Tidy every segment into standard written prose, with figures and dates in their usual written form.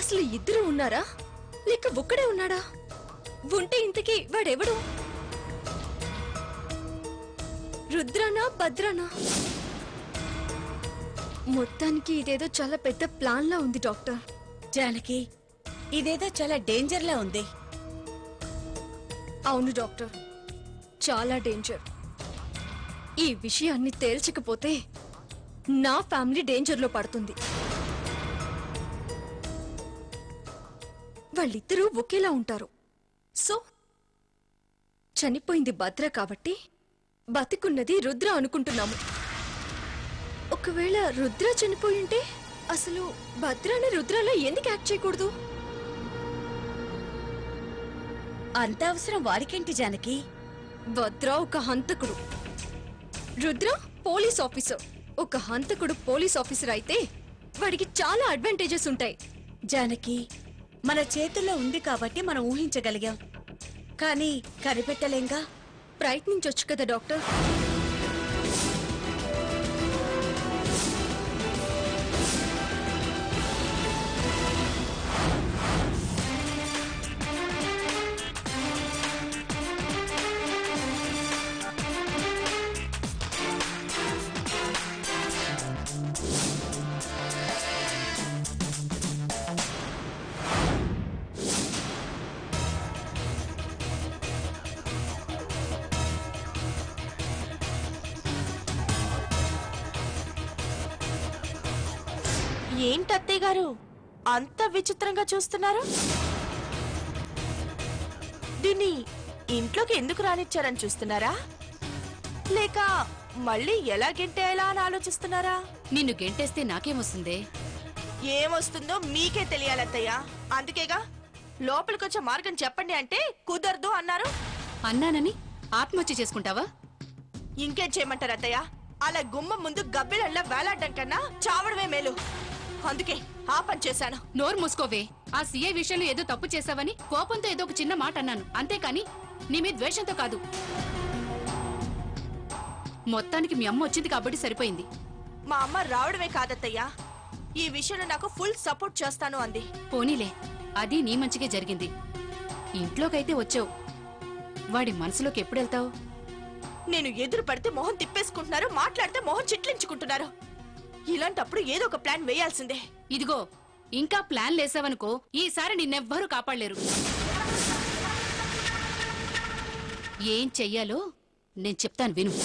అసలు ఇద్దరు ఉన్నారా లేక ఒక్కడే ఉన్నాడా? ఉంటే ఇంతకీ వాడెవడు? రుద్రనా భద్రనా? మొత్తానికి ఇదేదో చాలా పెద్ద ప్లాన్ లా ఉంది డాక్టర్. జానకి, ఇదేదో చాలా డేంజర్ లా ఉంది. అవును డాక్టర్, చాలా డేంజర్. ఈ విషయాన్ని తేల్చకపోతే నా ఫ్యామిలీ డేంజర్ లో పడుతుంది. వాళ్ళిద్దరూ ఒకేలా ఉంటారు. సో చనిపోయింది భద్ర కాబట్టి బతికున్నది రుద్ర అనుకుంటున్నాము. ఒకవేళ రుద్ర చనిపోయింటే అసలు భద్రాని రుద్రలో ఎందుకు యాక్ట్ చేయకూడదు? అంత అవసరం వారికేంటి జానకి? భద్ర ఒక హంతకుడు, రుద్ర పోలీస్ ఆఫీసర్. ఒక హంతకుడు పోలీస్ ఆఫీసర్ అయితే వాడికి చాలా అడ్వాంటేజెస్ ఉంటాయి. జానకి, మన చేతుల్లో ఉంది కాబట్టి మనం ఊహించగలిగాం, కానీ కనిపెట్టలేంగా. ప్రయత్నించొచ్చు కదా డాక్టర్. ఏంటత్తయ్య గారు అంత విచిత్రంగా చూస్తున్నారు? దీన్ని ఇంట్లోకి ఎందుకు రానిచ్చారని చూస్తున్నారా, లేక మళ్ళీ ఎలా గెంటేయాలా అని ఆలోచిస్తున్నారా? నిన్ను గెంటేస్తే నాకేమొస్తుందే? ఏమొస్తుందో మీకే తెలియాలత్తయ్య. అందుకేగా లోపలికొచ్చే మార్గం చెప్పండి అంటే కుదరదు అన్నారు. అన్నానని ఆత్మహత్య చేసుకుంటావా? ఇంకేం చేయమంటారు అత్తయ్య? అలా గుమ్మం ముందు గబ్బిలల్లా వేలాడడం కన్నా చావడమే మేలు. అందుకే ఆ పని చేశాను. నోరు మూసుకోవే. ఆ సీఐ విషయంలో ఏదో తప్పు చేశావని కోపంతో ఏదో ఒక చిన్న మాట అన్నాను, అంతేకాని నీ మీద ద్వేషంతో కాదు. మొత్తానికి మీ అమ్మ వచ్చింది కాబట్టి సరిపోయింది. మా అమ్మ రావడమే కాదత్తయ్యా, ఈ విషయంలో నాకు ఫుల్ సపోర్ట్ చేస్తాను అంది. పోనీలే, అది నీ మంచిగా జరిగింది. ఇంట్లోకైతే వచ్చావు, వాడి మనసులోకి ఎప్పుడెళ్తావు? నేను ఎదురు పడితే మొహం తిప్పేసుకుంటున్నారు, మాట్లాడితే మొహం చిట్లించుకుంటున్నారు. ఇలాంటప్పుడు ఏదో ఒక ప్లాన్ వేయాల్సిందే. ఇదిగో, ఇంకా ప్లాన్ లేసావనుకో ఈసారి నిన్నెవ్వరూ కాపాడలేరు. ఏం చెయ్యాలో నేను చెప్తాను, విను.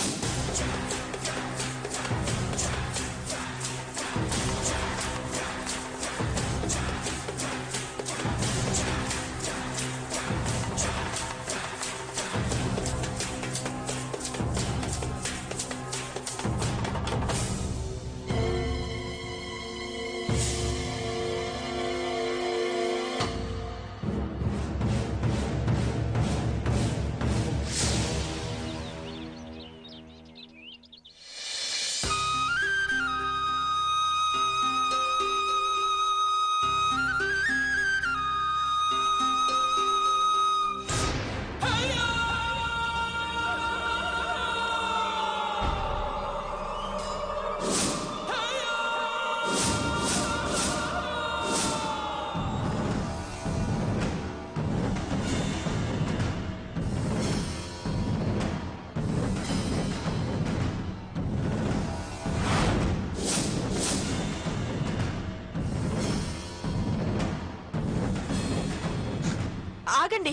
ఆగండి.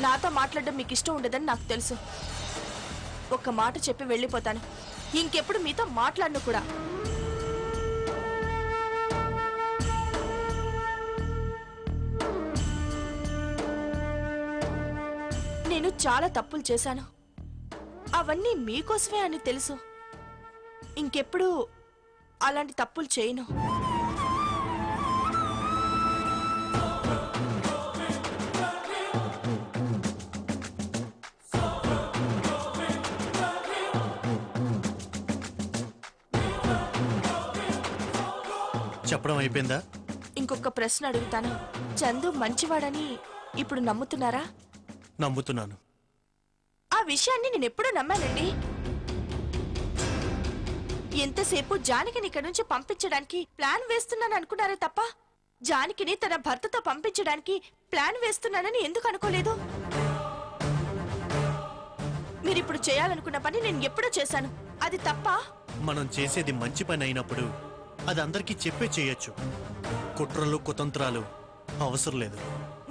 నాతో మాట్లాడడం మీకు ఇష్టం ఉండదని నాకు తెలుసు. ఒక్క మాట చెప్పి వెళ్ళిపోతాను. ఇంకెప్పుడు మీతో మాట్లాడను కూడా. నేను చాలా తప్పులు చేశాను, అవన్నీ మీకోసమే అని తెలుసు. ఇంకెప్పుడు అలాంటి తప్పులు చేయను. చెప్పడం అయిపోయిందా? ఇంకొక ప్రశ్న అడుగుతాను. చందు మంచివాడని ఇప్పుడు నమ్ముతున్నారా? నమ్ముతున్నాను. ఆ విషయాన్ని నేను ఎప్పుడూ నమ్మానండి. ఎంతసేపు జానకిని ఇక్కడ నుంచి పంపించడానికి ప్లాన్ వేస్తున్నాను అనుకున్నారే తప్ప జానకిని తన భర్తతో పంపించడానికి ప్లాన్ వేస్తున్నానని ఎందుకు అనుకోలేదు? మీరిప్పుడు చేయాలనుకున్న పని నేను ఎప్పుడూ చేశాను. అది తప్ప? మనం చేసేది మంచి పని అయినప్పుడు అది అందరికీ చెప్పే చేయొచ్చు. కుట్రలు కుతంత్రాలు అవసరం లేదు.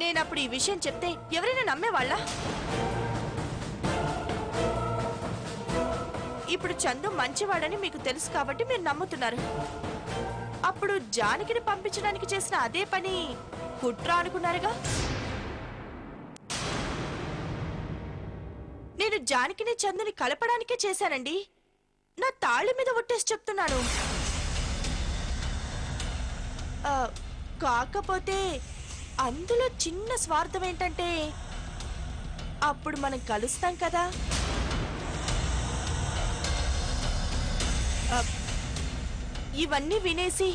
నేనప్పుడు ఈ విషయం చెప్తే ఎవరైనా నమ్మేవాళ్ళ? ఇప్పుడు చందు మంచివాడని మీకు తెలుసు కాబట్టి మీరు నమ్ముతున్నారు. అప్పుడు జానకిని పంపించడానికి చేసిన అదే పని కుట్ర అనుకున్నారుగా. నేను జానకిని చందుని కలపడానికే చేశానండి. నా తాళి మీద ఒట్టేసి చెప్తున్నాను. కాకపోతే అందులో చిన్న స్వార్థం ఏంటంటే అప్పుడు మనం కలుస్తాం కదా. ఇవన్నీ వినేసి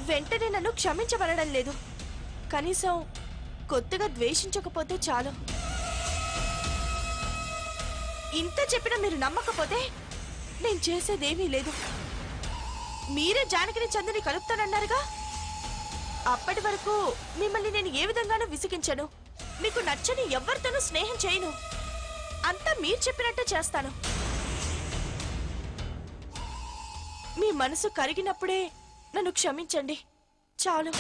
వెంటనే నన్ను క్షమించబడడం లేదు. కనీసం కొత్తగా ద్వేషించకపోతే చాలు. ఇంత చెప్పినా మీరు నమ్మకపోతే నేను చేసేదేమీ లేదు. మీరే జానకిని చందుని కలుపుతానన్నారుగా. అప్పటి వరకు మిమ్మల్ని నేను ఏ విధంగానూ విసిగించను. మీకు నచ్చని ఎవరితోనూ స్నేహం చేయను. అంతా మీరు చెప్పినట్టే చేస్తాను. మీ మనసు కరిగినప్పుడే నన్ను క్షమించండి చాలు.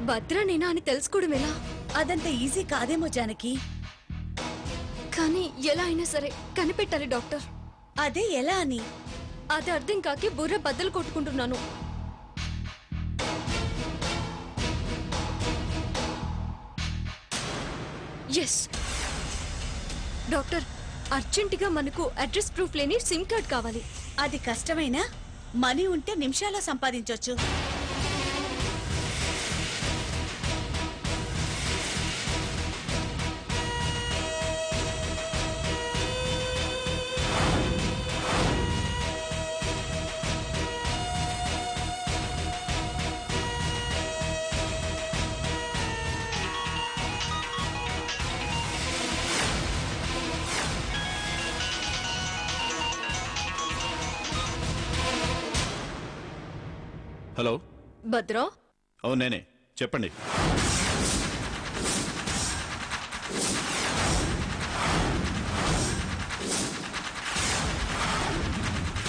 భద్రనేనా అని తెలుసుకోవడం ఎలా? అదంత ఈజీ కాదేమో జానకి. కానీ ఎలా అయినా సరే కనిపెట్టాలి డాక్టర్. అదే ఎలా అని? అది అర్థం కాకి బుర్ర బద్దలు కొట్టుకుంటున్నాను. ఎస్ డాక్టర్, అర్జెంటుగా మనకు అడ్రస్ ప్రూఫ్ లేని సిమ్ కార్డ్ కావాలి. అది కష్టమైనా మనీ ఉంటే నిమిషాల్లో సంపాదించొచ్చు. హలో భద్రా. అవును నేనే, చెప్పండి.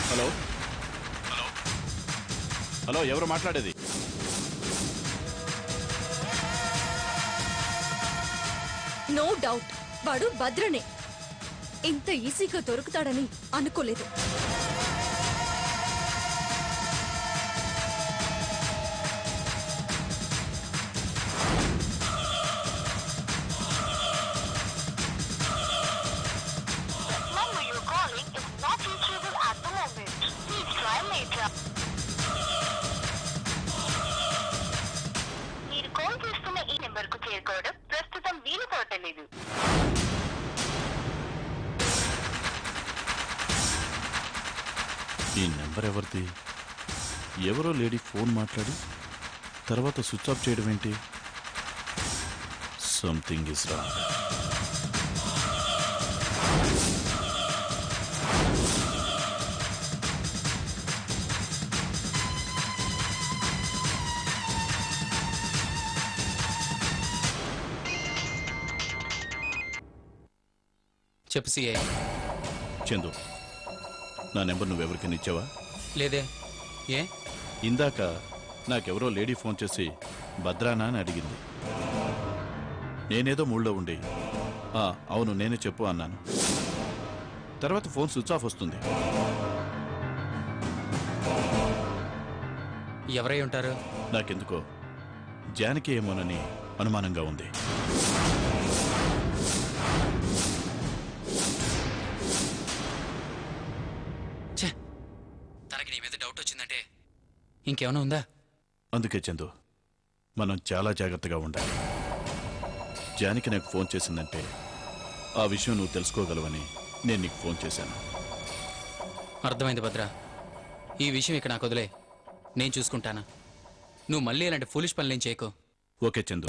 హలో హలో హలో ఎవరు మాట్లాడేది? నో డౌట్ వాడు భద్రనే. ఇంత ఈజీగా దొరుకుతాడని అనుకోలేదు. మీరు కాల్ చేస్తున్న ఈ నెంబర్కు చేరుకోవడం ప్రస్తుతం వీలు కావట్లేదు. ఈ నెంబర్ ఎవరిది? ఎవరో లేడీ ఫోన్ మాట్లాడి తర్వాత స్విచ్ ఆఫ్ చేయడం ఏంటి? Something is wrong. చెప్పు సిఐ. చందు, నా నెంబర్ నువ్వెవరికైనా ఇచ్చావా? లేదే. ఏ? ఇందాక నాకెవరో లేడీ ఫోన్ చేసి భద్రానా అని అడిగింది. నేనేదో మూడ్లో ఉండి అవును నేనే చెప్పు అన్నాను. తర్వాత ఫోన్ స్విచ్ ఆఫ్ వస్తుంది. ఎవరై ఉంటారు? నాకెందుకో జానకి ఏమోనని అనుమానంగా ఉంది. తనకి నీ మీద డౌట్ వచ్చిందంటే ఇంకేమైనా ఉందా? అందుకే చందు, మనం చాలా జాగ్రత్తగా ఉండాలి. జానకి నాకు ఫోన్ చేసిందంటే ఆ విషయం నువ్వు తెలుసుకోగలవని నేను నీకు ఫోన్ చేశాను. అర్థమైంది భద్ర. ఈ విషయం ఇక్కడ నాకు వదిలే, నేను చూసుకుంటానా. నువ్వు మళ్ళీ ఇలాంటి ఫూలిష్ పనులేం చేయకు. ఓకే చందు.